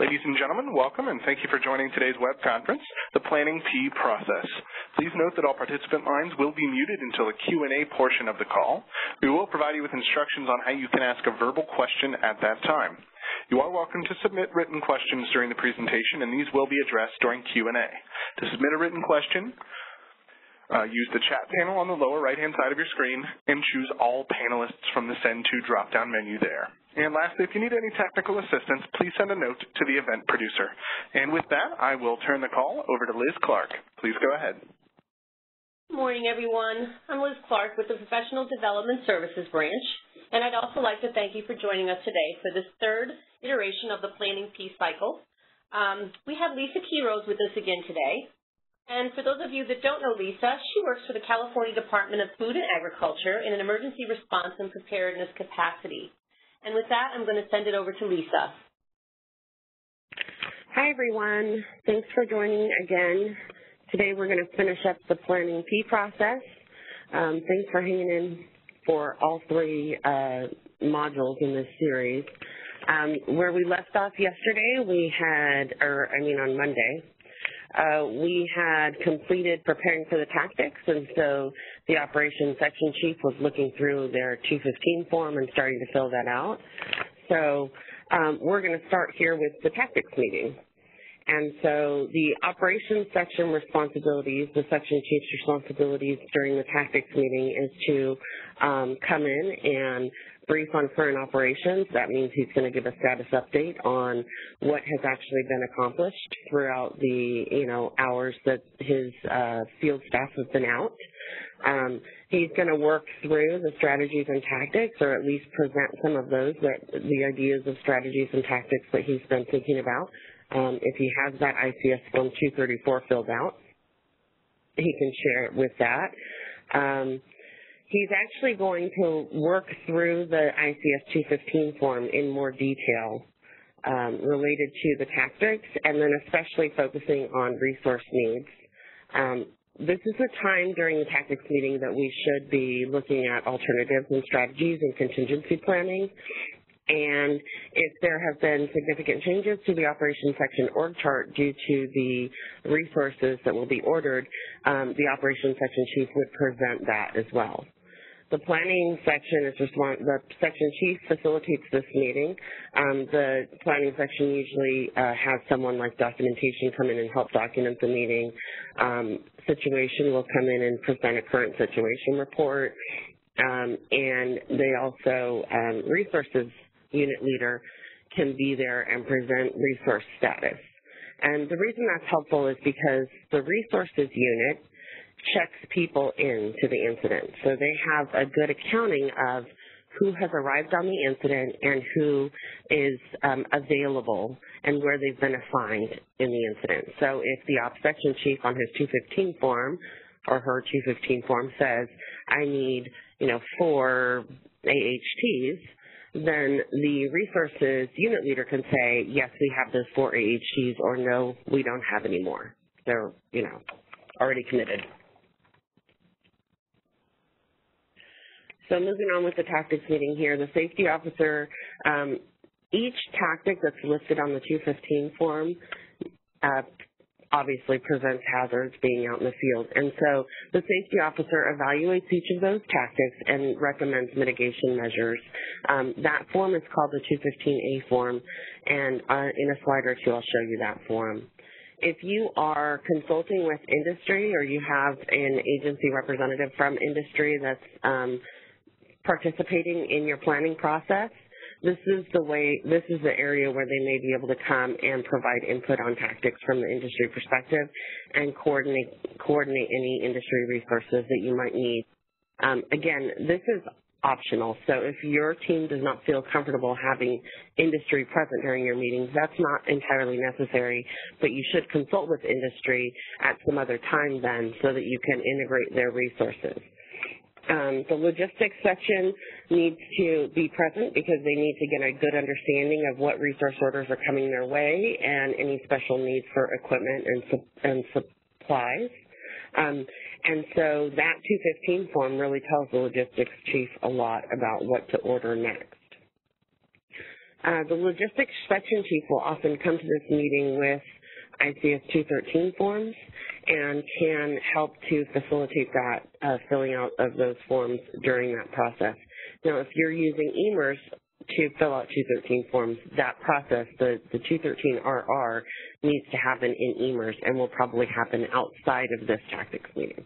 Ladies and gentlemen, welcome and thank you for joining today's web conference, The Planning P Process. Please note that all participant lines will be muted until the Q&A portion of the call. We will provide you with instructions on how you can ask a verbal question at that time. You are welcome to submit written questions during the presentation, and these will be addressed during Q&A. To submit a written question, use the chat panel on the lower right-hand side of your screen and choose all panelists from the Send To drop-down menu there. And lastly, if you need any technical assistance, please send a note to the event producer. And with that, I will turn the call over to Liz Clark. Please go ahead. Good morning, everyone. I'm Liz Clark with the Professional Development Services Branch, and I'd also like to thank you for joining us today for this third iteration of the Planning P cycle. We have Lisa Quiroz with us again today. And for those of you that don't know Lisa, she works for the California Department of Food and Agriculture in an emergency response and preparedness capacity. And with that, I'm going to send it over to Lisa. Hi, everyone. Thanks for joining again. Today we're going to finish up the Planning P process. Thanks for hanging in for all three modules in this series. Where we left off yesterday, on Monday, we had completed preparing for the tactics, and so the operations section chief was looking through their 215 form and starting to fill that out. So we're going to start here with the tactics meeting. And so the operations section responsibilities, the section chief's responsibilities during the tactics meeting is to come in and brief on current operations. That means he's going to give a status update on what has actually been accomplished throughout the hours that his field staff have been out. He's going to work through the strategies and tactics, or at least present some of those, the ideas of strategies and tactics that he's been thinking about. If he has that ICS Form 234 filled out, he can share it with that. He's actually going to work through the ICS 215 form in more detail related to the tactics, and then especially focusing on resource needs. This is the time during the tactics meeting that we should be looking at alternatives and strategies and contingency planning. And if there have been significant changes to the operations section org chart due to the resources that will be ordered, the operations section chief would present that as well. The planning section is the section chief facilitates this meeting. The planning section usually has someone like documentation come in and help document the meeting. Situation will come in and present a current situation report. And they also, resources unit leader can be there and present resource status. And the reason that's helpful is because the resources unit checks people into the incident. So they have a good accounting of who has arrived on the incident and who is available and where they've been assigned in the incident. So if the ops section chief on his 215 form or her 215 form says, I need, 4 AHTs, then the resources unit leader can say, yes, we have those 4 AHTs, or no, we don't have any more. They're, already committed. So moving on with the tactics meeting here, the safety officer, each tactic that's listed on the 215 form obviously presents hazards being out in the field. And so the safety officer evaluates each of those tactics and recommends mitigation measures. That form is called the 215A form, and in a slide or two I'll show you that form. If you are consulting with industry or you have an agency representative from industry that's participating in your planning process, this is the area where they may be able to come and provide input on tactics from the industry perspective and coordinate any industry resources that you might need. Again, this is optional, so if your team does not feel comfortable having industry present during your meetings, that's not entirely necessary, but you should consult with industry at some other time then so that you can integrate their resources. The logistics section needs to be present because they need to get a good understanding of what resource orders are coming their way and any special needs for equipment and supplies. And so that 215 form really tells the logistics chief a lot about what to order next. The logistics section chief will often come to this meeting with ICS 213 forms and can help to facilitate that filling out of those forms during that process. Now, if you're using EMERS to fill out 213 forms, that process, the 213RR, needs to happen in EMERS and will probably happen outside of this tactics meeting.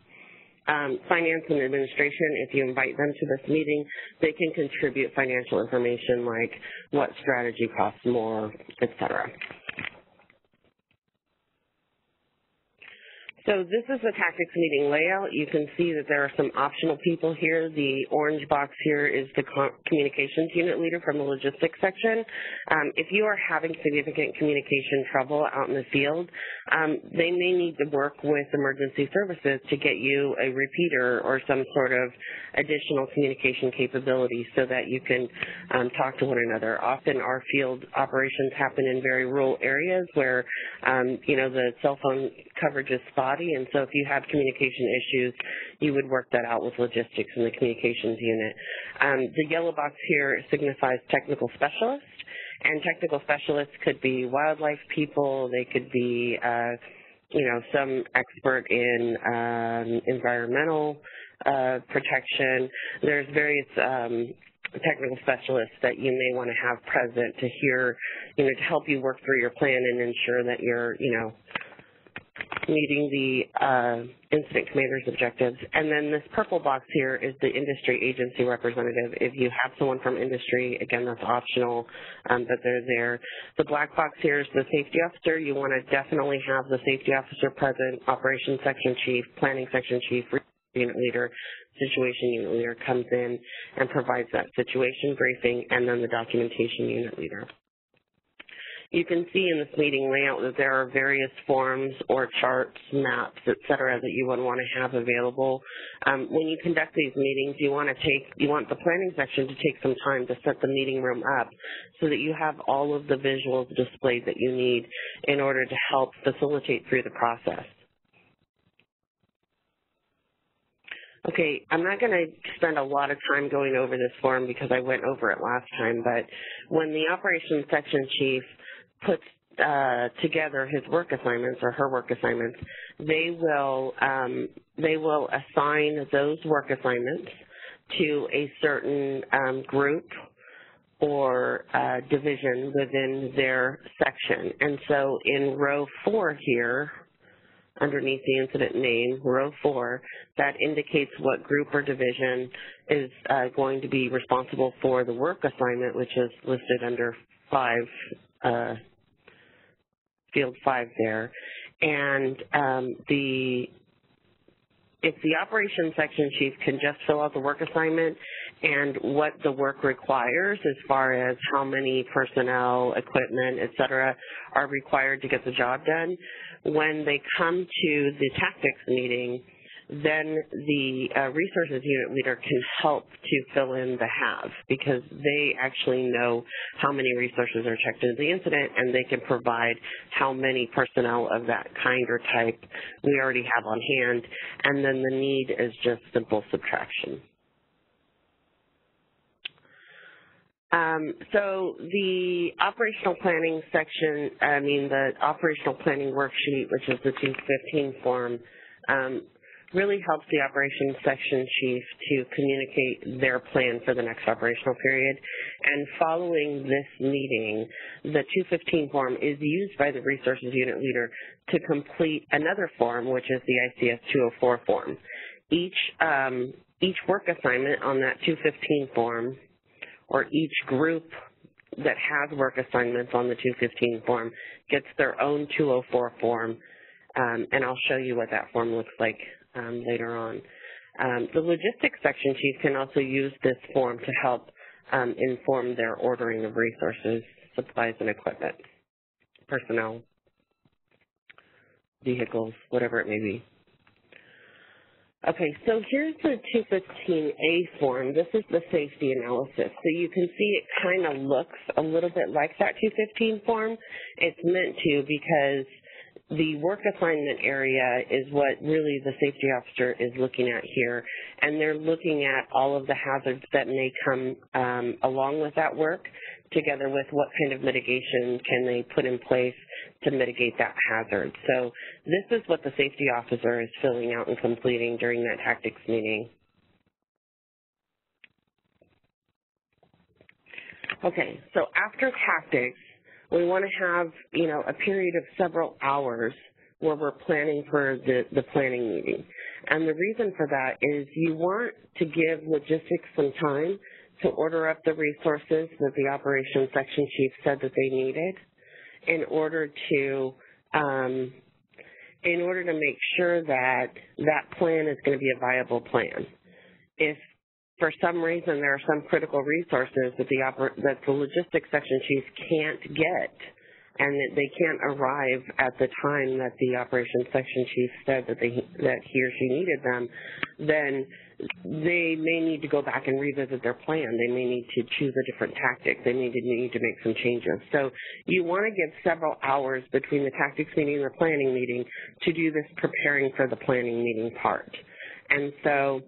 Finance and administration, if you invite them to this meeting, they can contribute financial information like what strategy costs more, et cetera. So this is the tactics meeting layout. You can see that there are some optional people here. The orange box here is the communications unit leader from the logistics section. If you are having significant communication trouble out in the field, they may need to work with emergency services to get you a repeater or some sort of additional communication capability so that you can talk to one another. Often our field operations happen in very rural areas where, the cell phone coverage is spotty. And so if you have communication issues, you would work that out with logistics in the communications unit. The yellow box here signifies technical specialist, and technical specialists could be wildlife people. They could be, some expert in environmental protection. There's various technical specialists that you may want to have present to hear, to help you work through your plan and ensure that you're, meeting the incident commander's objectives. And then this purple box here is the industry agency representative. If you have someone from industry, again, that's optional, but they're there. The black box here is the safety officer. You want to definitely have the safety officer present. Operations section chief, planning section chief, unit leader, situation unit leader comes in and provides that situation briefing, and then the documentation unit leader. You can see in this meeting layout that there are various forms or charts, maps, et cetera, that you would want to have available. When you conduct these meetings, you want the planning section to take some time to set the meeting room up so that you have all of the visuals displayed that you need in order to help facilitate through the process. Okay, I'm not going to spend a lot of time going over this form because I went over it last time, but when the operations section chief puts together his work assignments or her work assignments, they will assign those work assignments to a certain group or division within their section. And so in row 4 here, underneath the incident name, row 4, that indicates what group or division is going to be responsible for the work assignment, which is listed under 5, field 5 there. And if the operations section chief can just fill out the work assignment and what the work requires as far as how many personnel, equipment, et cetera, are required to get the job done, when they come to the tactics meeting, then the resources unit leader can help to fill in the have, because they actually know how many resources are checked into the incident, and they can provide how many personnel of that kind or type we already have on hand, and then the need is just simple subtraction. So the operational planning section, the operational planning worksheet, which is the 215 form, really helps the operations section chief to communicate their plan for the next operational period. And following this meeting, the 215 form is used by the resources unit leader to complete another form, which is the ICS 204 form. Each work assignment on that 215 form, or each group that has work assignments on the 215 form, gets their own 204 form, and I'll show you what that form looks like later on. The logistics section chief can also use this form to help inform their ordering of resources, supplies, and equipment, personnel, vehicles, whatever it may be. Okay, so here's the 215A form. This is the safety analysis. So you can see it kind of looks a little bit like that 215 form. It's meant to, because the work assignment area is what really the safety officer is looking at here, and they're looking at all of the hazards that may come along with that work together with what kind of mitigation can they put in place to mitigate that hazard. So this is what the safety officer is filling out and completing during that tactics meeting. Okay, so after tactics, we want to have, a period of several hours where we're planning for the planning meeting. And the reason for that is you want to give logistics some time to order up the resources that the operations section chief said that they needed in order to make sure that that plan is going to be a viable plan. If for some reason there are some critical resources that the logistics section chief can't get and that they can't arrive at the time that the operations section chief said that he or she needed them, then they may need to go back and revisit their plan. They may need to choose a different tactic. They may need to make some changes. So you want to give several hours between the tactics meeting and the planning meeting to do this preparing for the planning meeting part. And so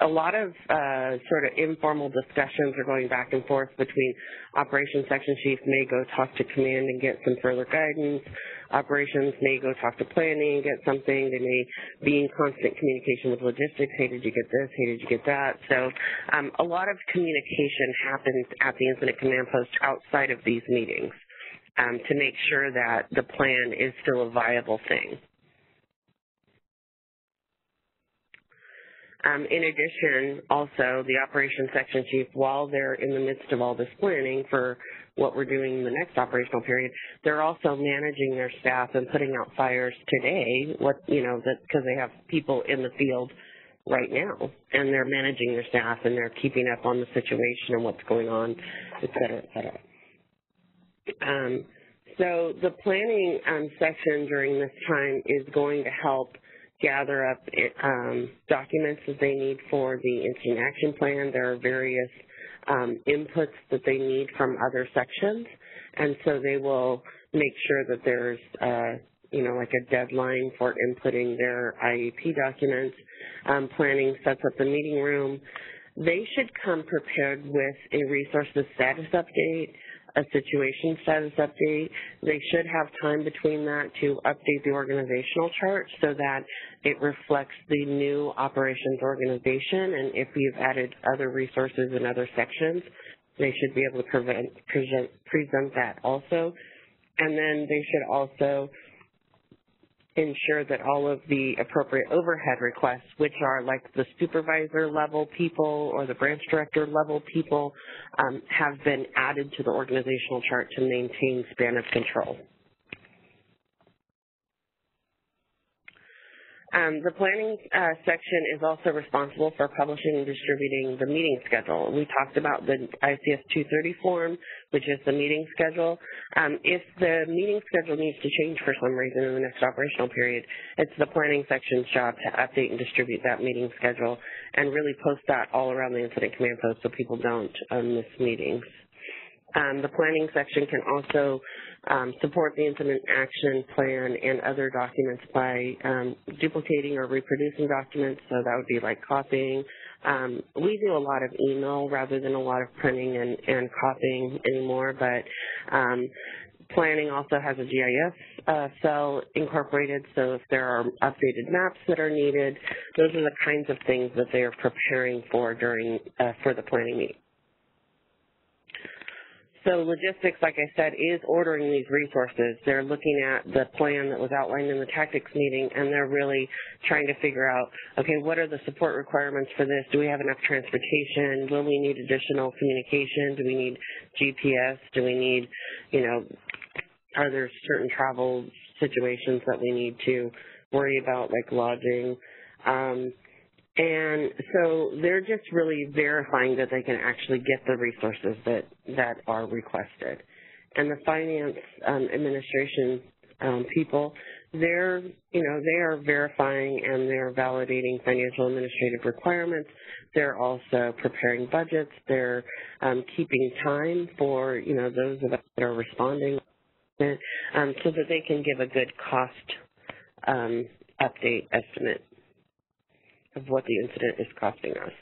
a lot of sort of informal discussions are going back and forth between operations section chief may go talk to command and get some further guidance. Operations may go talk to planning and get something. They may be in constant communication with logistics. Hey, did you get this? Hey, did you get that? So a lot of communication happens at the incident command post outside of these meetings to make sure that the plan is still a viable thing. In addition, also, the operations section chief, while they're in the midst of all this planning for what we're doing in the next operational period, they're also managing their staff and putting out fires today, because they have people in the field right now, and they're managing their staff, and they're keeping up on the situation and what's going on, et cetera, et cetera. So the planning section during this time is going to help gather up documents that they need for the incident action plan. There are various inputs that they need from other sections, and so they will make sure that there's like a deadline for inputting their IEP documents. Planning sets up the meeting room. They should come prepared with a resources status update, a situation status update. They should have time between that to update the organizational chart so that it reflects the new operations organization, and if you've added other resources in other sections, they should be able to present that also. And then they should also ensure that all of the appropriate overhead requests, which are like the supervisor level people or the branch director level people, have been added to the organizational chart to maintain span of control. The planning section is also responsible for publishing and distributing the meeting schedule. We talked about the ICS 230 form, which is the meeting schedule. If the meeting schedule needs to change for some reason in the next operational period, it's the planning section's job to update and distribute that meeting schedule and really post that all around the incident command post so people don't miss meetings. The planning section can also support the incident action plan and other documents by duplicating or reproducing documents, so that would be like copying. We do a lot of email rather than a lot of printing and copying anymore, but planning also has a GIS cell incorporated, so if there are updated maps that are needed, those are the kinds of things that they are preparing for during for the planning meeting. So logistics, like I said, is ordering these resources. They're looking at the plan that was outlined in the tactics meeting, and they're really trying to figure out, okay, what are the support requirements for this? Do we have enough transportation? Will we need additional communication? Do we need GPS? Do we need, are there certain travel situations that we need to worry about, like lodging? And so they're just really verifying that they can actually get the resources that are requested. And the finance administration people, they are verifying and they're validating financial administrative requirements. They're also preparing budgets. They're keeping time for, those of us that are responding so that they can give a good cost update estimate of what the incident is costing us.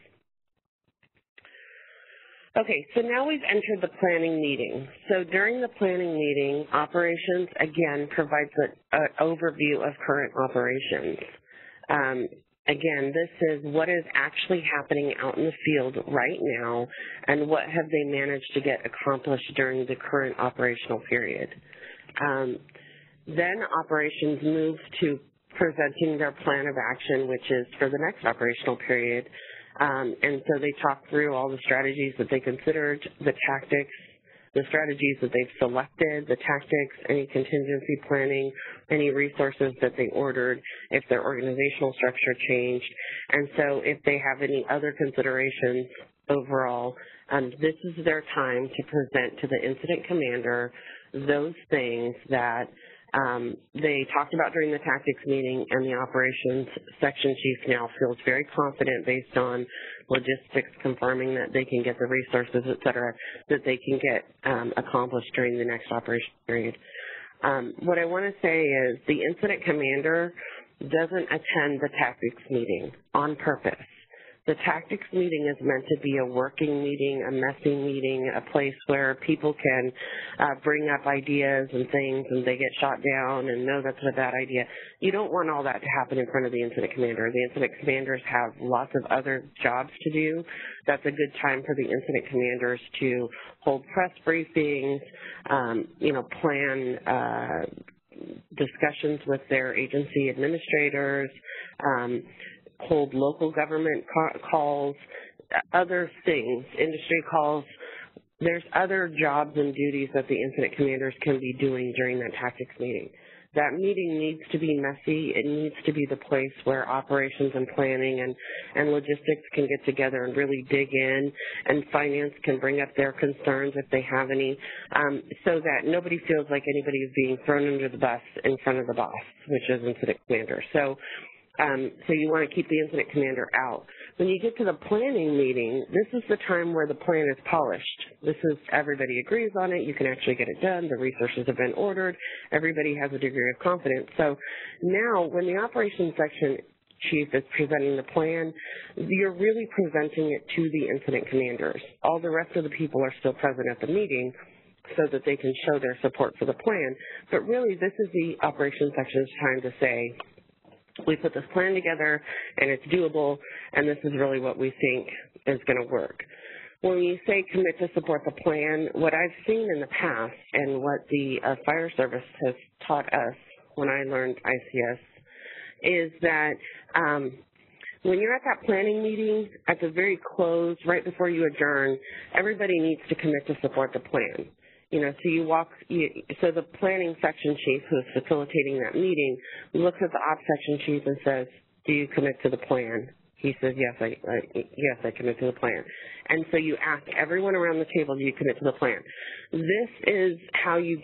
Okay, so now we've entered the planning meeting. So during the planning meeting, operations, again, provides an overview of current operations. Again, this is what is actually happening out in the field right now and what have they managed to get accomplished during the current operational period. Then operations moves to presenting their plan of action, which is for the next operational period. And so they talk through all the strategies that they considered, the tactics, the strategies that they've selected, the tactics, any contingency planning, any resources that they ordered, if their organizational structure changed. And so if they have any other considerations overall, this is their time to present to the incident commander those things that they talked about during the tactics meeting, and the operations section chief now feels very confident based on logistics confirming that they can get the resources, et cetera, that they can get accomplished during the next operation period. What I want to say is the incident commander doesn't attend the tactics meeting on purpose. The tactics meeting is meant to be a working meeting, a messy meeting, a place where people can bring up ideas and things and they get shot down and no, that's a bad idea. You don't want all that to happen in front of the incident commander. The incident commanders have lots of other jobs to do. That's a good time for the incident commanders to hold press briefings, plan discussions with their agency administrators, hold local government calls, other things, industry calls. There's other jobs and duties that the incident commanders can be doing during that tactics meeting. That meeting needs to be messy. It needs to be the place where operations and planning and logistics can get together and really dig in, and finance can bring up their concerns if they have any, so that nobody feels like anybody is being thrown under the bus in front of the boss, which is incident commander. So you want to keep the incident commander out. When you get to the planning meeting, this is the time where the plan is polished. This is, everybody agrees on it. You can actually get it done. The resources have been ordered. Everybody has a degree of confidence. So now when the operations section chief is presenting the plan, you're really presenting it to the incident commanders. All the rest of the people are still present at the meeting so that they can show their support for the plan. But really, this is the operations section's time to say, we put this plan together and it's doable, and this is really what we think is going to work. When you say commit to support the plan, what I've seen in the past and what the fire service has taught us when I learned ICS is that when you're at that planning meeting, at the very close, right before you adjourn, everybody needs to commit to support the plan. So the planning section chief who is facilitating that meeting looks at the ops section chief and says, do you commit to the plan? He says, yes, I commit to the plan. And so you ask everyone around the table, do you commit to the plan? This is how you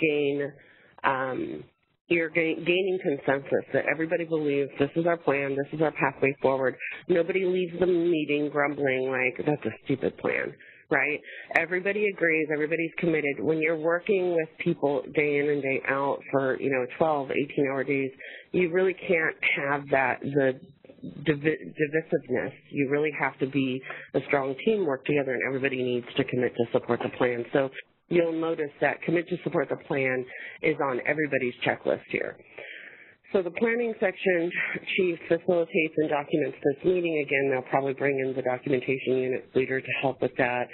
you're gaining consensus that everybody believes this is our plan, this is our pathway forward. Nobody leaves the meeting grumbling like, that's a stupid plan. Right? Everybody agrees, everybody's committed. When you're working with people day in and day out for, 12, 18-hour days, you really can't have the divisiveness. You really have to be a strong team, work together, and everybody needs to commit to support the plan. So you'll notice that commit to support the plan is on everybody's checklist here. So the planning section chief facilitates and documents this meeting. Again, they'll probably bring in the documentation unit leader to help with that.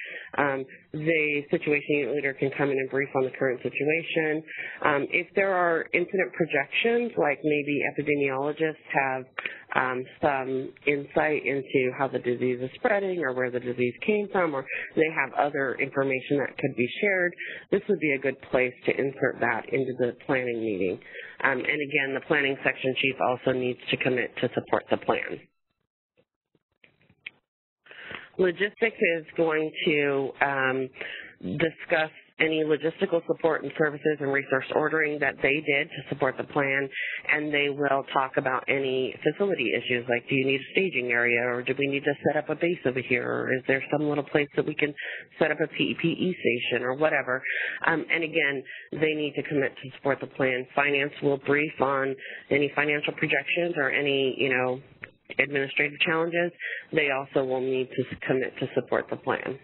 The situation unit leader can come in and brief on the current situation. If there are incident projections, like maybe epidemiologists have some insight into how the disease is spreading or where the disease came from, or they have other information that could be shared, this would be a good place to insert that into the planning meeting. And again, the planning section chief also needs to commit to support the plan. Logistics is going to discuss any logistical support and services and resource ordering that they did to support the plan, and they will talk about any facility issues, like do you need a staging area, or do we need to set up a base over here, or is there some little place that we can set up a PPE station or whatever. And again, they need to commit to support the plan. Finance will brief on any financial projections or any, administrative challenges. They also will need to commit to support the plan.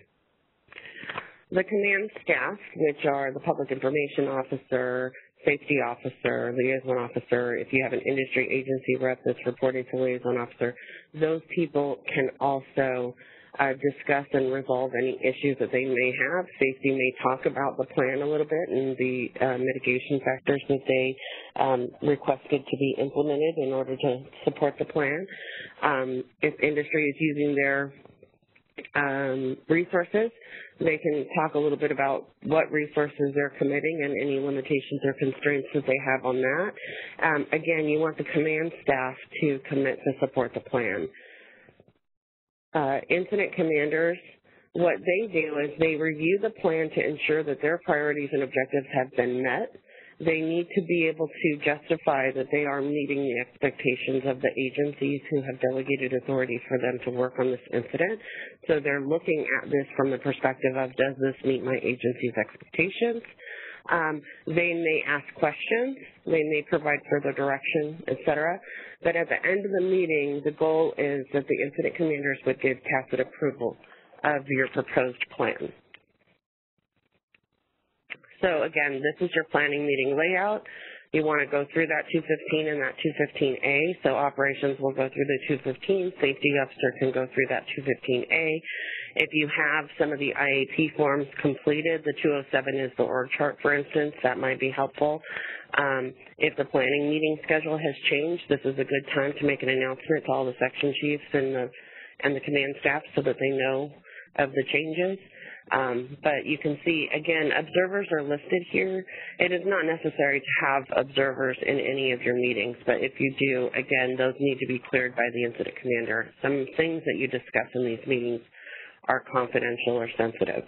The command staff, which are the public information officer, safety officer, liaison officer, if you have an industry agency rep that's reporting to liaison officer, those people can also discuss and resolve any issues that they may have. Safety may talk about the plan a little bit and the mitigation factors that they requested to be implemented in order to support the plan. If industry is using their resources, they can talk a little bit about what resources they're committing and any limitations or constraints that they have on that. Again, you want the command staff to commit to support the plan. Incident commanders, what they do is they review the plan to ensure that their priorities and objectives have been met. They need to be able to justify that they are meeting the expectations of the agencies who have delegated authority for them to work on this incident. So they're looking at this from the perspective of, does this meet my agency's expectations? They may ask questions, they may provide further direction, etc. But at the end of the meeting, the goal is that the incident commanders would give tacit approval of your proposed plan. So again, this is your planning meeting layout. You want to go through that 215 and that 215A. So operations will go through the 215. Safety officer can go through that 215A. If you have some of the IAP forms completed, the 207 is the org chart, for instance. That might be helpful. If the planning meeting schedule has changed, this is a good time to make an announcement to all the section chiefs and the command staff so that they know of the changes. But you can see, again, observers are listed here. It is not necessary to have observers in any of your meetings, but if you do, again, those need to be cleared by the incident commander. Some things that you discuss in these meetings are confidential or sensitive.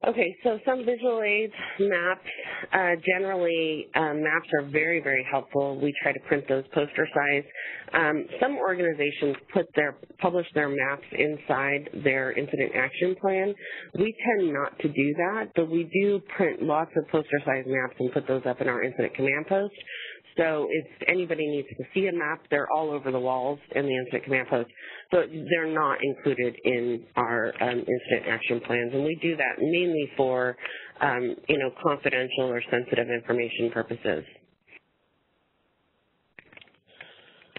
Okay, so some visual aids, maps. Generally, maps are very, very helpful. We try to print those poster size. Some organizations publish their maps inside their incident action plan. We tend not to do that, but we do print lots of poster size maps and put those up in our incident command post. So if anybody needs to see a map, they're all over the walls in the incident command post, but they're not included in our incident action plans. And we do that mainly for, confidential or sensitive information purposes.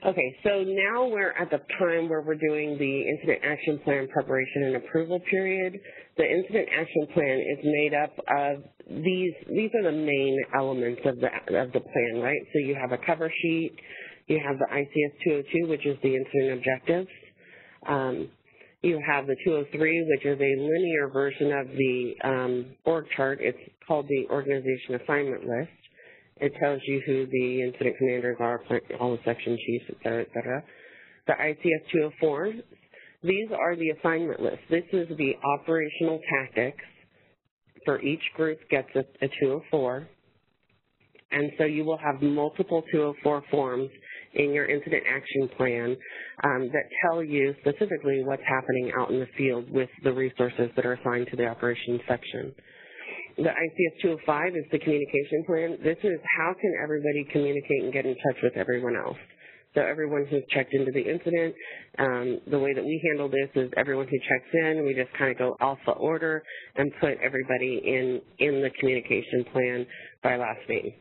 Okay, so now we're at the time where we're doing the incident action plan preparation and approval period. The incident action plan is made up of these are the main elements of the plan, right? So you have a cover sheet, you have the ICS 202, which is the incident objectives. You have the 203, which is a linear version of the org chart. It's called the organization assignment list. It tells you who the incident commanders are, all the section chiefs, et cetera, et cetera. The ICS 204, these are the assignment lists. This is the operational tactics for each group gets a 204. And so you will have multiple 204 forms in your incident action plan that tell you specifically what's happening out in the field with the resources that are assigned to the operations section. The ICS 205 is the communication plan. This is how can everybody communicate and get in touch with everyone else. So everyone who's checked into the incident, the way that we handle this is everyone who checks in, we just kind of go alpha order and put everybody in the communication plan by last name.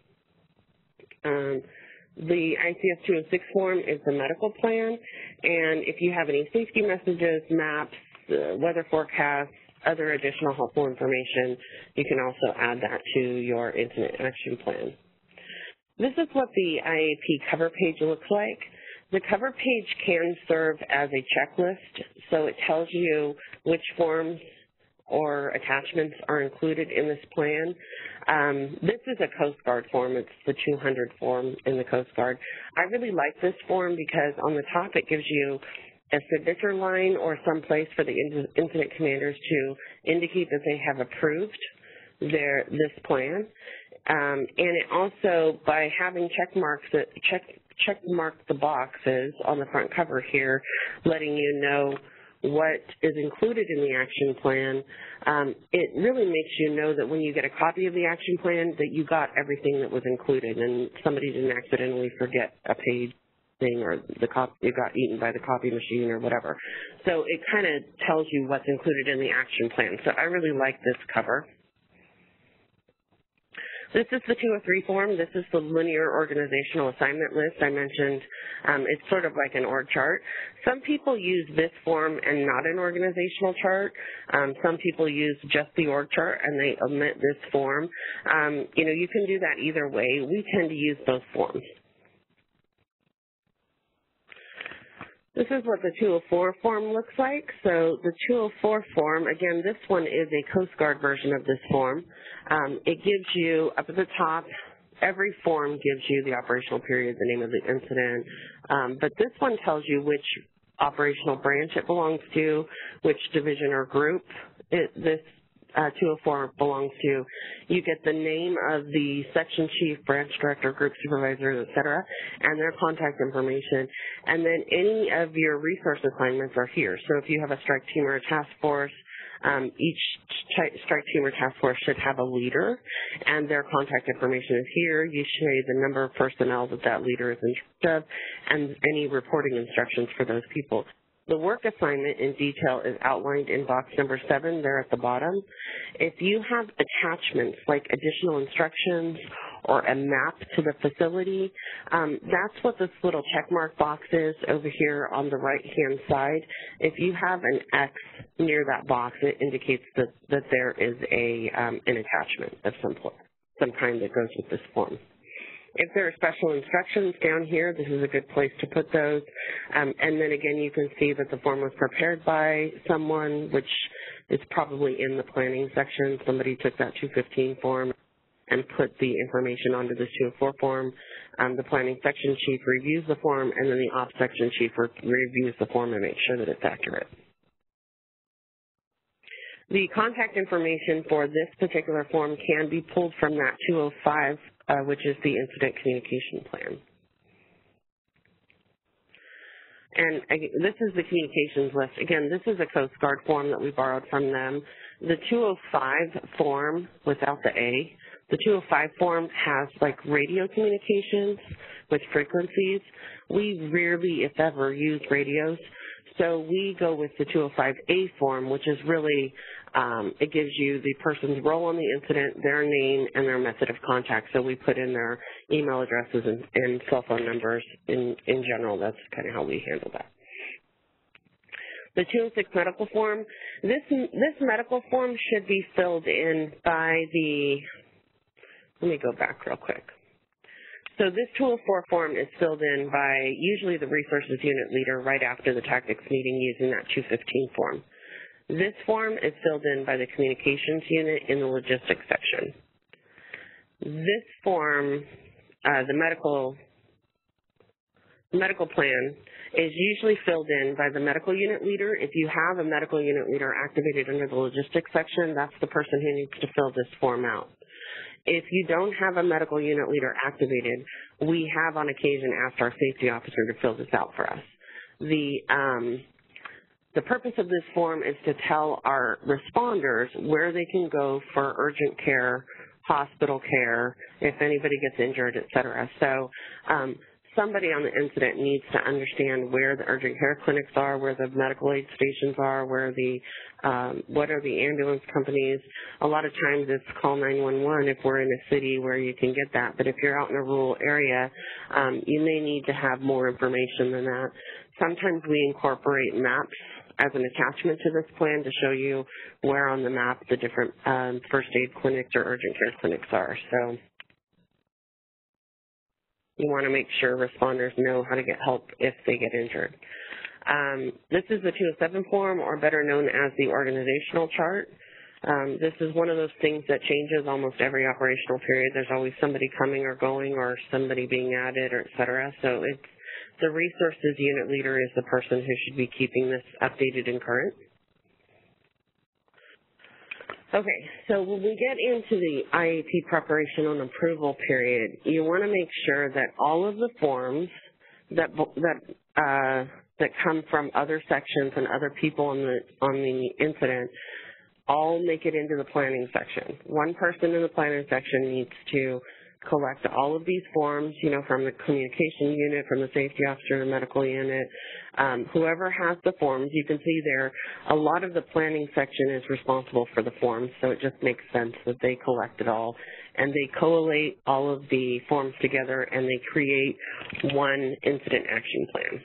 The ICS 206 form is the medical plan, and if you have any safety messages, maps, weather forecasts, other additional helpful information, you can also add that to your incident action plan. This is what the IAP cover page looks like. The cover page can serve as a checklist, so it tells you which forms or attachments are included in this plan. This is a Coast Guard form. It's the 200 form in the Coast Guard. I really like this form because on the top it gives you a signature line or some place for the incident commanders to indicate that they have approved this plan. And it also, by having check mark the boxes on the front cover here, letting you know what is included in the action plan, it really makes you know that when you get a copy of the action plan that you got everything that was included and somebody didn't accidentally forget a page thing, or it got eaten by the copy machine or whatever. So it kind of tells you what's included in the action plan. So I really like this cover. This is the 203 form. This is the linear organizational assignment list I mentioned. It's sort of like an org chart. Some people use this form and not an organizational chart. Some people use just the org chart and they omit this form. You can do that either way. We tend to use both forms. This is what the 204 form looks like. So the 204 form, again, this one is a Coast Guard version of this form. It gives you, up at the top, every form gives you the operational period, the name of the incident, but this one tells you which operational branch it belongs to, which division or group this 204 belongs to. You get the name of the section chief, branch director, group supervisor, et cetera, and their contact information. And then any of your resource assignments are here. So if you have a strike team or a task force, each strike team or task force should have a leader, and their contact information is here. You show the number of personnel that leader is in charge of, and any reporting instructions for those people. The work assignment in detail is outlined in box number 7 there at the bottom. If you have attachments like additional instructions or a map to the facility, that's what this little checkmark box is over here on the right-hand side. If you have an X near that box, it indicates that there is an attachment of some kind that goes with this form. If there are special instructions down here, this is a good place to put those. And then again, you can see that the form was prepared by someone, which is probably in the planning section. Somebody took that 215 form and put the information onto this 204 form. The planning section chief reviews the form, and then the ops section chief reviews the form and makes sure that it's accurate. The contact information for this particular form can be pulled from that 205, which is the incident communication plan. And this is the communications list. Again, this is a Coast Guard form that we borrowed from them. The 205 form, without the A, the 205 form has like radio communications with frequencies. We rarely, if ever, use radios. So we go with the 205A form, which is really, it gives you the person's role on the incident, their name, and their method of contact. So we put in their email addresses and cell phone numbers in general. That's kind of how we handle that. The 206 medical form, this medical form should be filled in by let me go back real quick. So this 204 form is filled in by usually the resources unit leader right after the tactics meeting using that 215 form. This form is filled in by the communications unit in the logistics section. This form, the medical plan, is usually filled in by the medical unit leader. If you have a medical unit leader activated under the logistics section, that's the person who needs to fill this form out. If you don't have a medical unit leader activated, we have on occasion asked our safety officer to fill this out for us. The purpose of this form is to tell our responders where they can go for urgent care, hospital care, if anybody gets injured, et cetera. So somebody on the incident needs to understand where the urgent care clinics are, where the medical aid stations are, where what are the ambulance companies. A lot of times it's call 911 if we're in a city where you can get that. But if you're out in a rural area, you may need to have more information than that. Sometimes we incorporate maps as an attachment to this plan to show you where on the map the different first aid clinics or urgent care clinics are. So you want to make sure responders know how to get help if they get injured. This is the 207 form, or better known as the organizational chart. This is one of those things that changes almost every operational period. There's always somebody coming or going or somebody being added, or et cetera. So it's the resources unit leader is the person who should be keeping this updated and current. Okay, so when we get into the IAP preparation and approval period, you want to make sure that all of the forms that come from other sections and other people on the incident all make it into the planning section. One person in the planning section needs to collect all of these forms, you know, from the communication unit, from the safety officer, the medical unit, whoever has the forms. You can see there a lot of the planning section is responsible for the forms, so it just makes sense that they collect it all. And they collate all of the forms together and they create one incident action plan.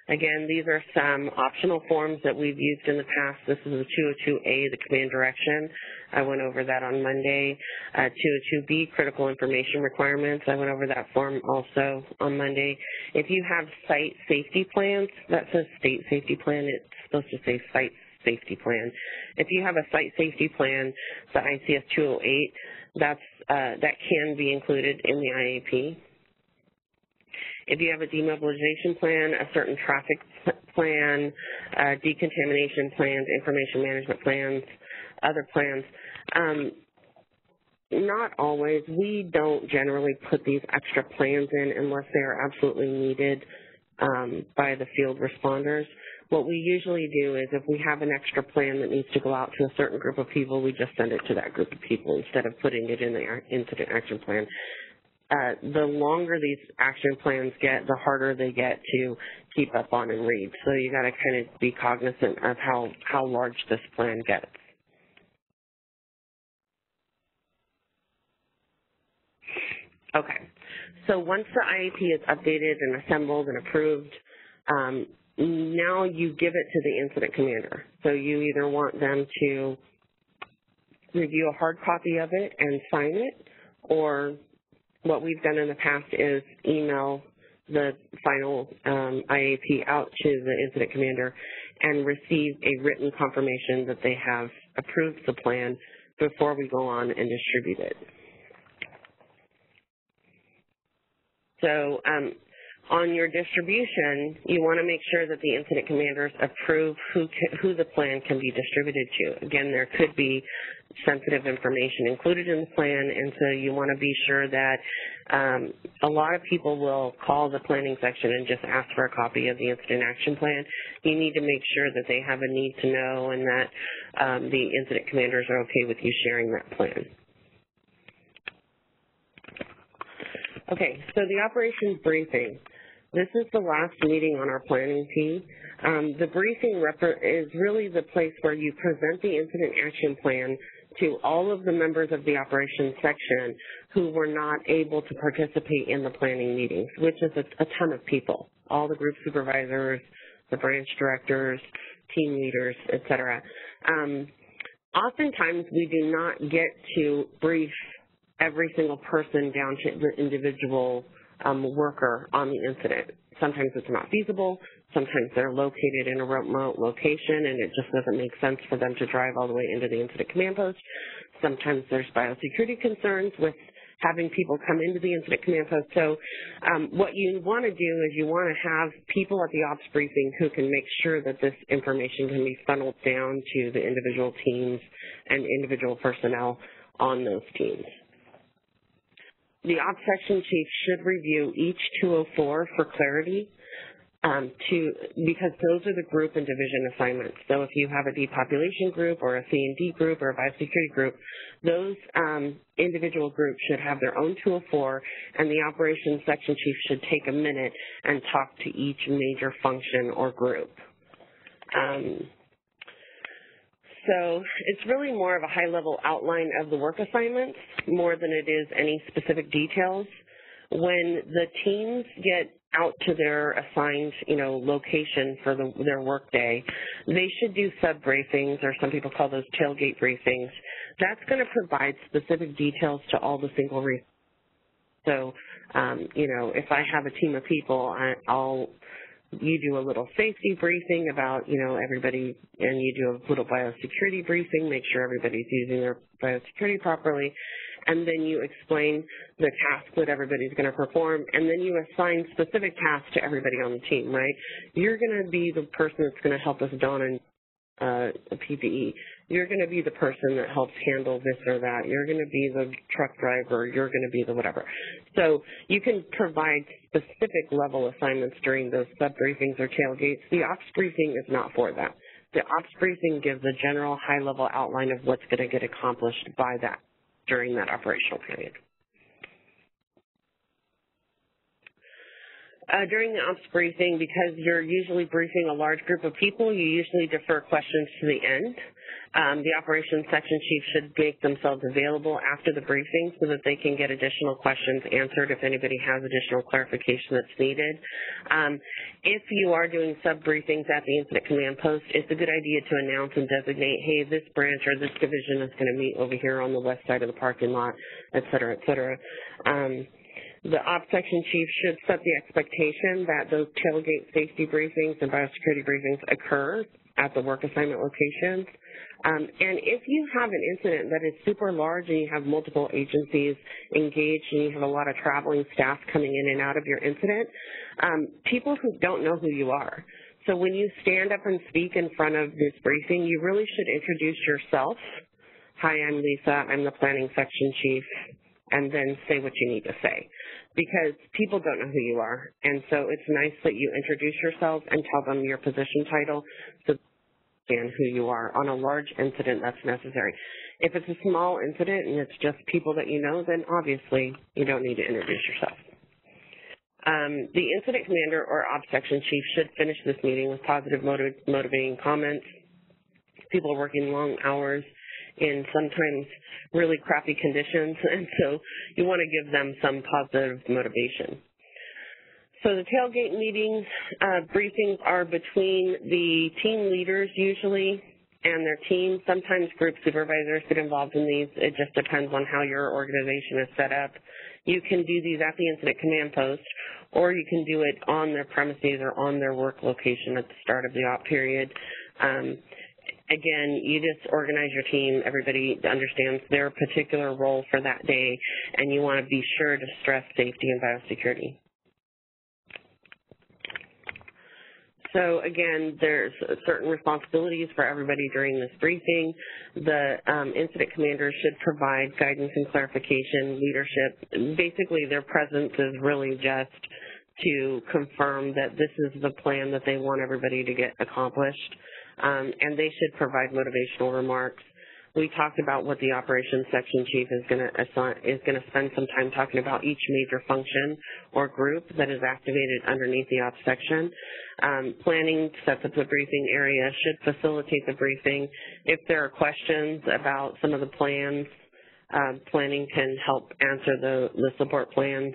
Again, these are some optional forms that we've used in the past. This is the 202A, the command direction. I went over that on Monday. 202B, critical information requirements. I went over that form also on Monday. If you have site safety plans, that says state safety plan. It's supposed to say site safety plan. If you have a site safety plan, the ICS 208, that can be included in the IAP. If you have a demobilization plan, a certain traffic plan, decontamination plans, information management plans, other plans, not always. We don't generally put these extra plans in unless they are absolutely needed by the field responders. What we usually do is if we have an extra plan that needs to go out to a certain group of people, we just send it to that group of people instead of putting it in the incident action plan. The longer these action plans get, the harder they get to keep up on and read. So you got to kind of be cognizant of how large this plan gets. Okay, so once the IAP is updated and assembled and approved, now you give it to the incident commander. So you either want them to review a hard copy of it and sign it, or what we've done in the past is email the final IAP out to the incident commander and receive a written confirmation that they have approved the plan before we go on and distribute it. So on your distribution, you want to make sure that the incident commanders approve who the plan can be distributed to. Again, there could be sensitive information included in the plan, and so you want to be sure that a lot of people will call the planning section and just ask for a copy of the incident action plan. You need to make sure that they have a need to know and that the incident commanders are okay with you sharing that plan. Okay, so the operations briefing. This is the last meeting on our planning team. The briefing is really the place where you present the incident action plan to all of the members of the operations section who were not able to participate in the planning meetings, which is a ton of people, all the group supervisors, the branch directors, team leaders, et cetera. Oftentimes we do not get to brief every single person down to the individual worker on the incident. Sometimes it's not feasible. Sometimes they're located in a remote location and it just doesn't make sense for them to drive all the way into the incident command post. Sometimes there's biosecurity concerns with having people come into the incident command post. So what you want to do is you want to have people at the ops briefing who can make sure that this information can be funneled down to the individual teams and individual personnel on those teams. The ops section chief should review each 204 for clarity because those are the group and division assignments. So if you have a depopulation group or a C&D group or a biosecurity group, those individual groups should have their own 204, and the operations section chief should take a minute and talk to each major function or group. So it's really more of a high-level outline of the work assignments more than it is any specific details. When the teams get out to their assigned, location for their work day, they should do sub-briefings, or some people call those tailgate briefings. That's going to provide specific details to all the single briefings. So, if I have a team of people, you do a little safety briefing about, everybody, and you do a little biosecurity briefing, make sure everybody's using their biosecurity properly, and then you explain the task that everybody's going to perform, and then you assign specific tasks to everybody on the team, right? You're going to be the person that's going to help us don and a PPE. You're going to be the person that helps handle this or that. You're going to be the truck driver. You're going to be the whatever. So you can provide specific level assignments during those sub-briefings or tailgates. The ops briefing is not for that. The ops briefing gives a general high-level outline of what's going to get accomplished by that during that operational period. During the ops briefing, because you're usually briefing a large group of people, you usually defer questions to the end. The operations section chief should make themselves available after the briefing so that they can get additional questions answered if anybody has additional clarification that's needed. If you are doing sub-briefings at the incident command post, it's a good idea to announce and designate, hey, this branch or this division is going to meet over here on the west side of the parking lot, et cetera, et cetera. The ops section chief should set the expectation that those tailgate safety briefings and biosecurity briefings occur at the work assignment locations. And if you have an incident that is super large and you have multiple agencies engaged and you have a lot of traveling staff coming in and out of your incident, people who don't know who you are. So when you stand up and speak in front of this briefing, you really should introduce yourself. Hi, I'm Lisa. I'm the planning section chief. And then say what you need to say, because people don't know who you are. And so it's nice that you introduce yourself and tell them your position title so they understand who you are. On a large incident, that's necessary. If it's a small incident and it's just people that you know, then obviously you don't need to introduce yourself. The incident commander or ops section chief should finish this meeting with positive motivating comments. People are working long hours in sometimes really crappy conditions, and so you want to give them some positive motivation. So the tailgate meetings, briefings are between the team leaders usually and their team. Sometimes group supervisors get involved in these. It just depends on how your organization is set up. You can do these at the incident command post, or you can do it on their premises or on their work location at the start of the op period. Again, you just organize your team. Everybody understands their particular role for that day, and you want to be sure to stress safety and biosecurity. So again, there's certain responsibilities for everybody during this briefing. The incident commanders should provide guidance and clarification, leadership. Basically, their presence is really just to confirm that this is the plan that they want everybody to get accomplished. And they should provide motivational remarks. We talked about what the operations section chief is going to spend some time talking about each major function or group that is activated underneath the ops section. Planning sets up the briefing area, should facilitate the briefing. If there are questions about some of the plans, planning can help answer the support plans,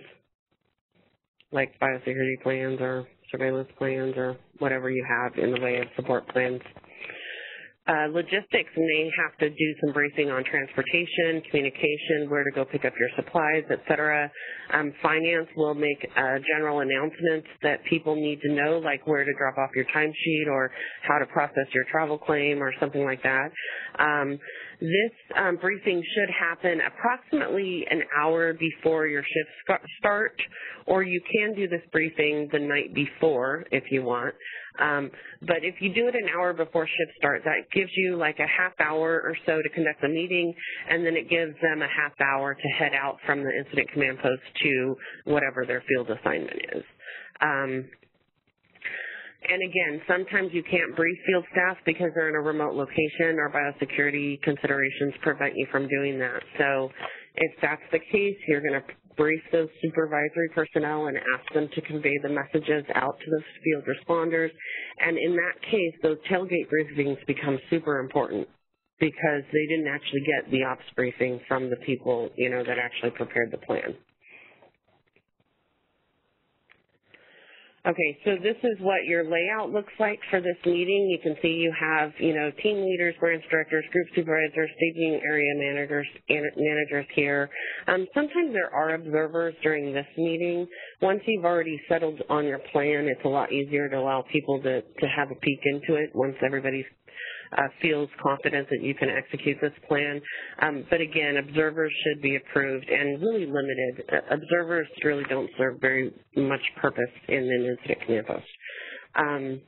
like biosecurity plans or surveillance plans or whatever you have in the way of support plans. Logistics may have to do some briefing on transportation, communication, where to go pick up your supplies, et cetera. Finance will make general announcements that people need to know, like where to drop off your timesheet or how to process your travel claim or something like that. This briefing should happen approximately an hour before your shift start, or you can do this briefing the night before if you want. But if you do it an hour before shift start, that gives you like a half hour or so to conduct the meeting, and then it gives them a half hour to head out from the incident command post to whatever their field assignment is. And again, sometimes you can't brief field staff because they're in a remote location or biosecurity considerations prevent you from doing that. So if that's the case, you're going to brief those supervisory personnel and ask them to convey the messages out to those field responders. And in that case, those tailgate briefings become super important because they didn't actually get the ops briefing from the people, that actually prepared the plan. Okay, so this is what your layout looks like for this meeting. You can see you have, team leaders, branch directors, group supervisors, staging area managers here. Sometimes there are observers during this meeting. Once you've already settled on your plan, it's a lot easier to allow people to have a peek into it once everybody feels confident that you can execute this plan. But again, observers should be approved and really limited. Observers really don't serve very much purpose in an incident command post.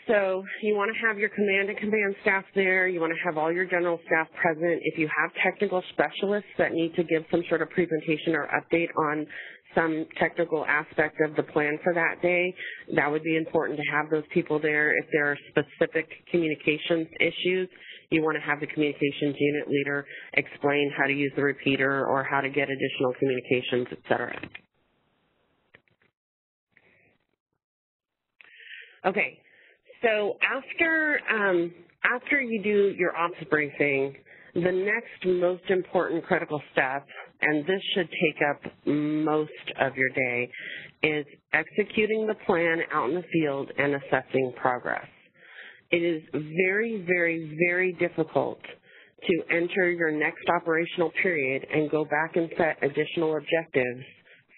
So you want to have your command and command staff there. You want to have all your general staff present. If you have technical specialists that need to give some sort of presentation or update on some technical aspect of the plan for that day, that would be important to have those people there. If there are specific communications issues, you want to have the communications unit leader explain how to use the repeater or how to get additional communications, et cetera. Okay, so after you do your ops briefing, the next most important critical step, and this should take up most of your day, is executing the plan out in the field and assessing progress. It is very, very, very difficult to enter your next operational period and go back and set additional objectives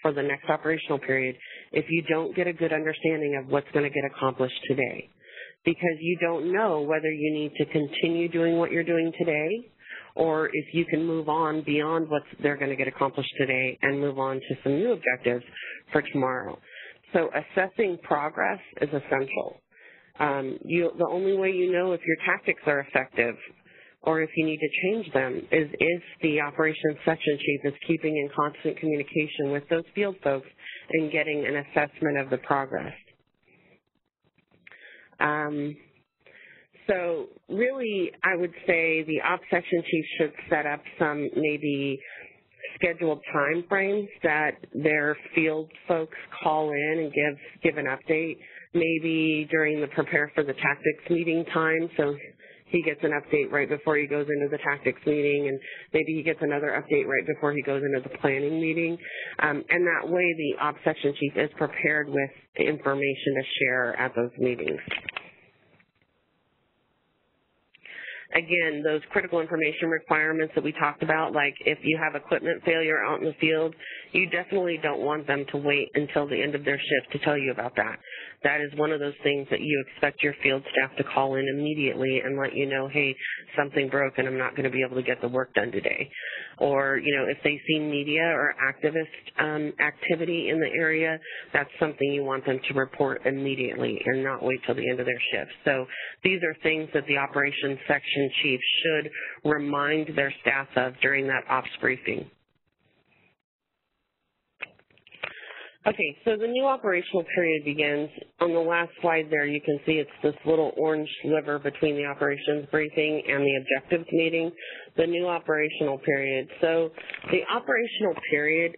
for the next operational period if you don't get a good understanding of what's going to get accomplished today, because you don't know whether you need to continue doing what you're doing today or if you can move on beyond what they're going to get accomplished today and move on to some new objectives for tomorrow. So assessing progress is essential. The only way you know if your tactics are effective or if you need to change them is if the operations section chief is keeping in constant communication with those field folks and getting an assessment of the progress. So really, I would say the ops section chief should set up some maybe scheduled time frames that their field folks call in and give an update, maybe during the prepare for the tactics meeting time, so he gets an update right before he goes into the tactics meeting, and maybe he gets another update right before he goes into the planning meeting. And that way the ops section chief is prepared with information to share at those meetings. Again, those critical information requirements that we talked about, like if you have equipment failure out in the field, you definitely don't want them to wait until the end of their shift to tell you about that. That is one of those things that you expect your field staff to call in immediately and let you know, hey, something broke and I'm not going to be able to get the work done today. Or, you know, if they see media or activist activity in the area, that's something you want them to report immediately and not wait till the end of their shift. So these are things that the operations section chief should remind their staff of during that ops briefing. Okay, so the new operational period begins. On the last slide there, you can see it's this little orange sliver between the operations briefing and the objectives meeting, the new operational period. So the operational period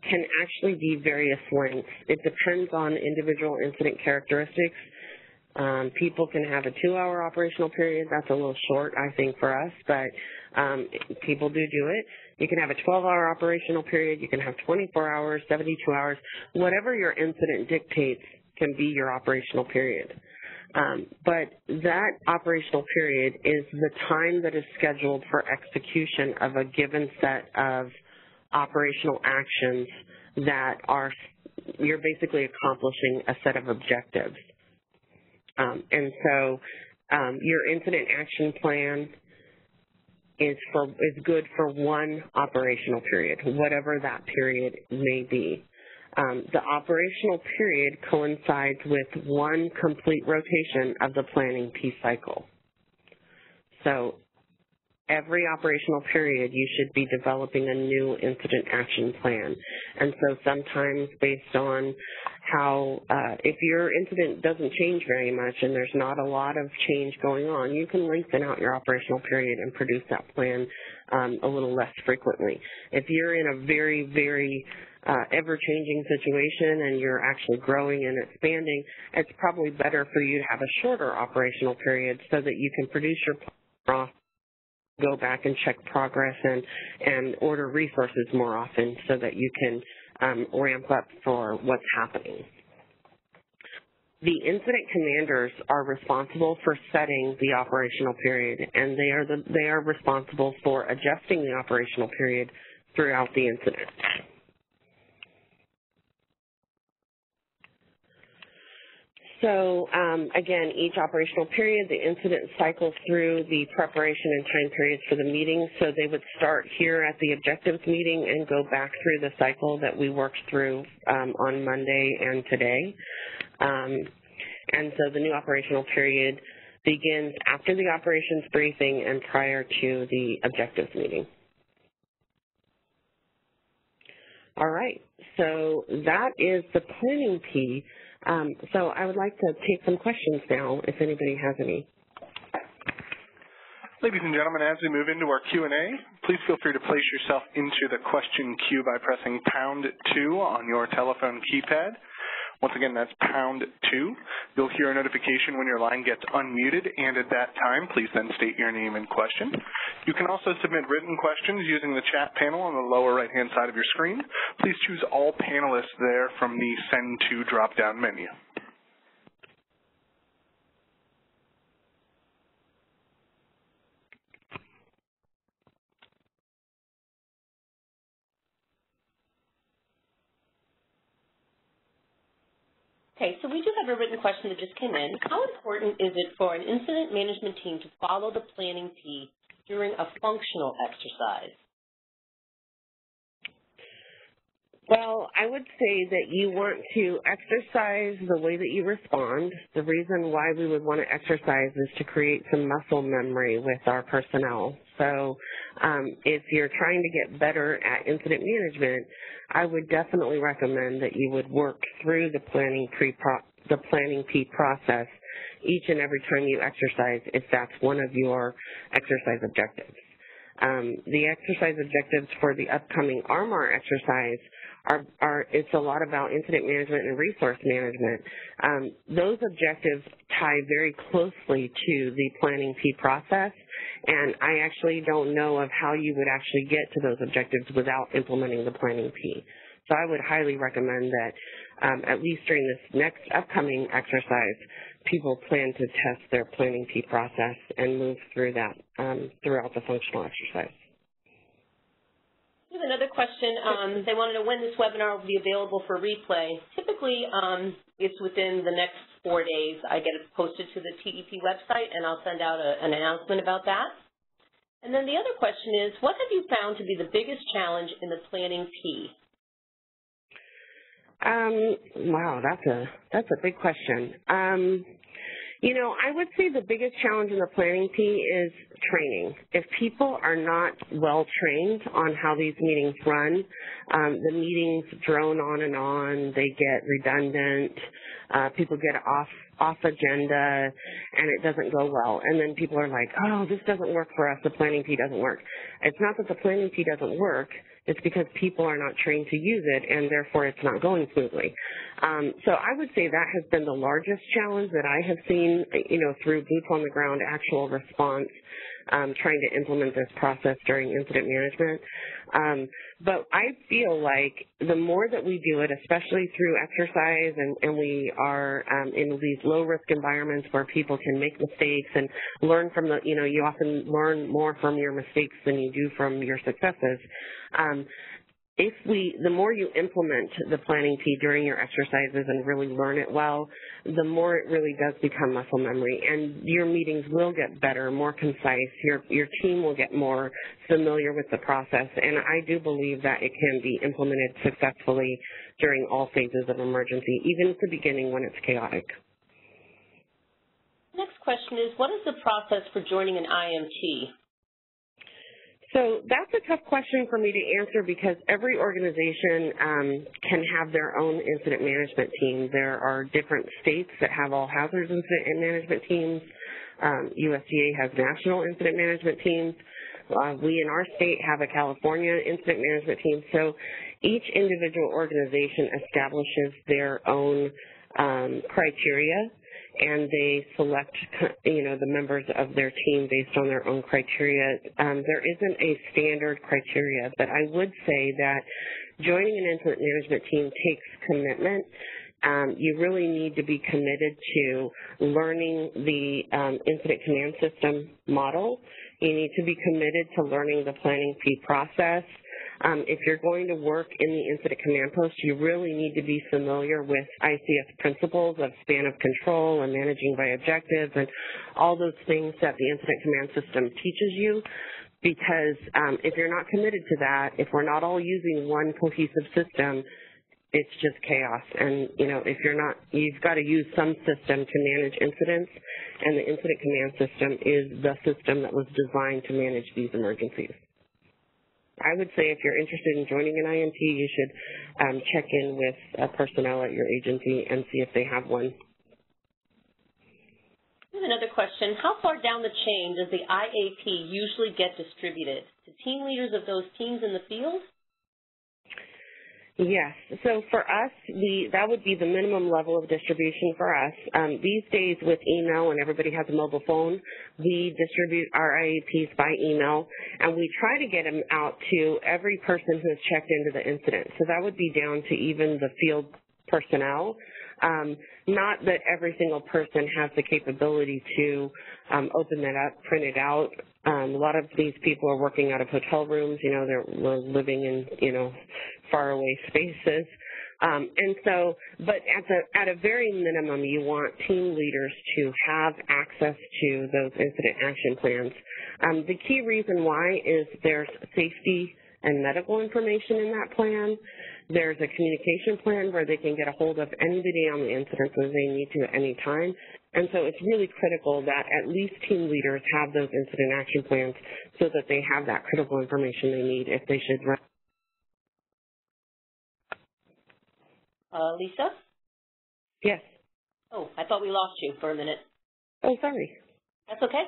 can actually be various lengths. It depends on individual incident characteristics. People can have a 2-hour operational period. That's a little short, I think, for us, but people do it. You can have a 12-hour operational period. You can have 24 hours, 72 hours. Whatever your incident dictates can be your operational period. But that operational period is the time that is scheduled for execution of a given set of operational actions that you're basically accomplishing a set of objectives. And so your incident action plan is good for one operational period, whatever that period may be. The operational period coincides with one complete rotation of the planning piece cycle. So every operational period, you should be developing a new incident action plan. And so sometimes based on how, if your incident doesn't change very much and there's not a lot of change going on, you can lengthen out your operational period and produce that plan a little less frequently. If you're in a very, very ever-changing situation and you're actually growing and expanding, it's probably better for you to have a shorter operational period so that you can produce your plan, go back and check progress and order resources more often so that you can ramp up for what's happening. The incident commanders are responsible for setting the operational period, and they are responsible for adjusting the operational period throughout the incident. So, again, each operational period, the incident cycles through the preparation and time periods for the meeting. So they would start here at the objectives meeting and go back through the cycle that we worked through on Monday and today. And so the new operational period begins after the operations briefing and prior to the objectives meeting. All right, so that is the planning piece. So I would like to take some questions now, if anybody has any. Ladies and gentlemen, as we move into our Q&A, please feel free to place yourself into the question queue by pressing #2 on your telephone keypad. Once again, that's #2. You'll hear a notification when your line gets unmuted, and at that time, please then state your name and question. You can also submit written questions using the chat panel on the lower right-hand side of your screen. Please choose all panelists there from the Send To drop-down menu. Okay, so we do have a written question that just came in. How important is it for an incident management team to follow the planning P during a functional exercise? Well, I would say that you want to exercise the way that you respond. The reason why we would want to exercise is to create some muscle memory with our personnel. So if you're trying to get better at incident management, I would definitely recommend that you would work through the planning P process each and every time you exercise if that's one of your exercise objectives. The exercise objectives for the upcoming RMAR exercise it's a lot about incident management and resource management. Those objectives tie very closely to the planning P process, and I actually don't know of how you would actually get to those objectives without implementing the planning P. So I would highly recommend that at least during this next upcoming exercise, people plan to test their planning P process and move through that throughout the functional exercise. We have another question. They want to know when this webinar will be available for replay. Typically, it's within the next 4 days. I get it posted to the TEP website, and I'll send out an announcement about that. And then the other question is, what have you found to be the biggest challenge in the planning P? Wow, that's a big question. You know, I would say the biggest challenge in the planning P is training. If people are not well trained on how these meetings run, the meetings drone on, they get redundant, people get off agenda, and it doesn't go well. And then people are like, oh, this doesn't work for us, the planning P doesn't work. It's not that the planning P doesn't work, it's because people are not trained to use it, and therefore it's not going smoothly. So I would say that has been the largest challenge that I have seen, you know, through boots on the ground, actual response, trying to implement this process during incident management. But I feel like the more that we do it, especially through exercise, and we are in these low-risk environments where people can make mistakes and learn from the, you know, you often learn more from your mistakes than you do from your successes. The more you implement the planning P during your exercises and really learn it well, the more it really does become muscle memory, and your meetings will get better, more concise. Your team will get more familiar with the process, and I do believe that it can be implemented successfully during all phases of emergency, even at the beginning when it's chaotic. Next question is, what is the process for joining an IMT? So that's a tough question for me to answer because every organization can have their own incident management team. There are different states that have all hazards incident management teams. USDA has national incident management teams. We in our state have a California incident management team. So each individual organization establishes their own criteria, and they select, you know, the members of their team based on their own criteria. There isn't a standard criteria, but I would say that joining an incident management team takes commitment. You really need to be committed to learning the incident command system model. You need to be committed to learning the planning P process. If you're going to work in the incident command post, you really need to be familiar with ICS principles of span of control and managing by objectives and all those things that the incident command system teaches you. Because if you're not committed to that, if we're not all using one cohesive system, it's just chaos. And, you know, if you're not, you've got to use some system to manage incidents, and the incident command system is the system that was designed to manage these emergencies. I would say if you're interested in joining an IMT, you should check in with personnel at your agency and see if they have one. have another question. How far down the chain does the IAP usually get distributed? To team leaders of those teams in the field? Yes. So for us, that would be the minimum level of distribution for us. These days with email, and everybody has a mobile phone, we distribute our IAPs by email, and we try to get them out to every person who has checked into the incident. So that would be down to even the field personnel. Not that every single person has the capability to open that up, print it out. A lot of these people are working out of hotel rooms. You know, we're living in, faraway spaces. And so, but at a very minimum, you want team leaders to have access to those incident action plans. The key reason why is there's safety and medical information in that plan. There's a communication plan where they can get a hold of anybody on the incident as they need to at any time. And so it's really critical that at least team leaders have those incident action plans so that they have that critical information they need if they should run. Lisa? Yes. Oh, I thought we lost you for a minute. Oh, sorry. That's okay.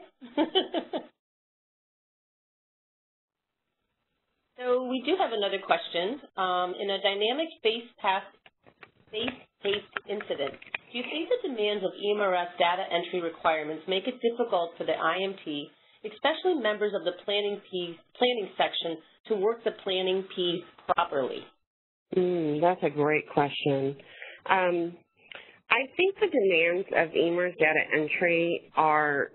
So we do have another question. In a dynamic face-paced incident, do you think the demands of EMRS data entry requirements make it difficult for the IMT, especially members of the planning section, to work the planning piece properly? That's a great question. I think the demands of EMRS data entry are,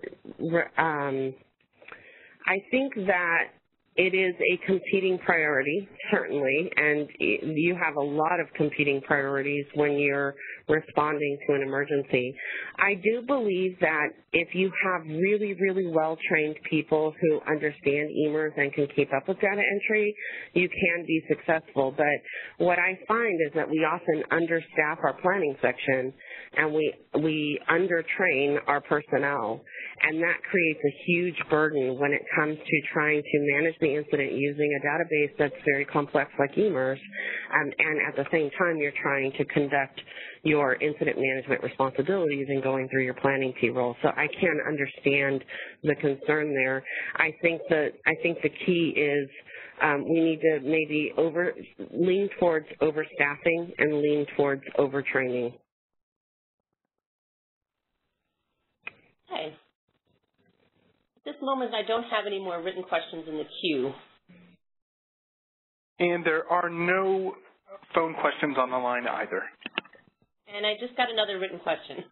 I think that it is a competing priority, certainly, and you have a lot of competing priorities when you're responding to an emergency. I do believe that if you have really, really well-trained people who understand EMRS and can keep up with data entry, you can be successful. But what I find is that we often understaff our planning section and we undertrain our personnel, and that creates a huge burden when it comes to trying to manage the incident using a database that's very complex like EMRS, and at the same time you're trying to conduct your incident management responsibilities and going through your planning P role. So I can understand the concern there. I think the key is we need to maybe lean towards overstaffing and lean towards overtraining. Okay. At this moment, I don't have any more written questions in the queue. And there are no phone questions on the line either. And I just got another written question.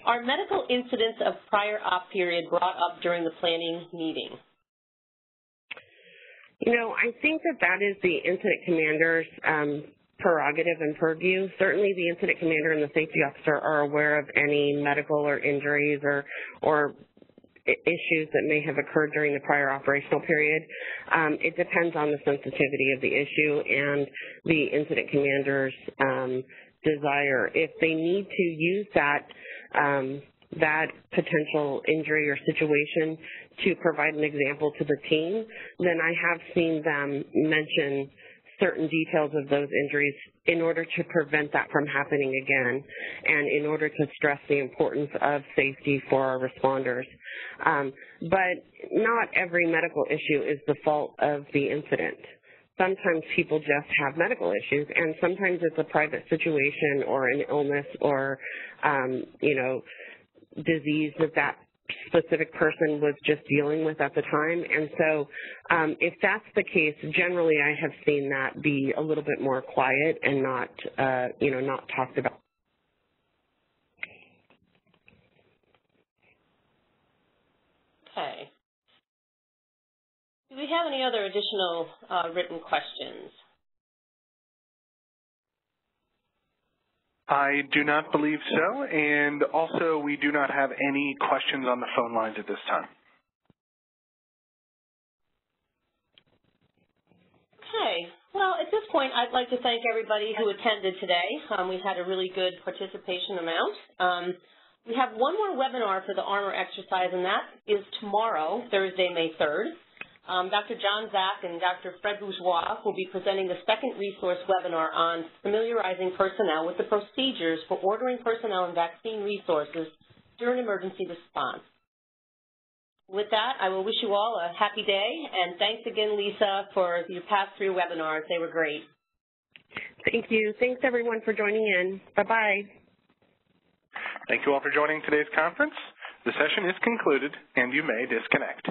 Are medical incidents of prior op period brought up during the planning meeting? You know, I think that is the incident commander's prerogative and purview. Certainly the incident commander and the safety officer are aware of any medical or injuries or issues that may have occurred during the prior operational period. It depends on the sensitivity of the issue and the incident commander's desire. If they need to use that potential injury or situation to provide an example to the team, then I have seen them mention certain details of those injuries in order to prevent that from happening again and in order to stress the importance of safety for our responders. But not every medical issue is the fault of the incident. Sometimes people just have medical issues, and sometimes it's a private situation or an illness or, disease that specific person was just dealing with at the time. And so if that's the case, generally I have seen that be a little bit more quiet and not, not talked about. Okay. Do we have any other additional written questions? I do not believe so, and also we do not have any questions on the phone lines at this time. Okay. Well, at this point, I'd like to thank everybody who attended today. We had a really good participation amount. We have one more webinar for the ARMOR exercise, and that is tomorrow, Thursday, May 3rd. Dr. John Zach and Dr. Fred Bourgeois will be presenting the second resource webinar on familiarizing personnel with the procedures for ordering personnel and vaccine resources during emergency response. With that, I will wish you all a happy day, and thanks again, Lisa, for your past 3 webinars. They were great. Thank you. Thanks, everyone, for joining in. Bye-bye. Thank you all for joining today's conference. The session is concluded, and you may disconnect.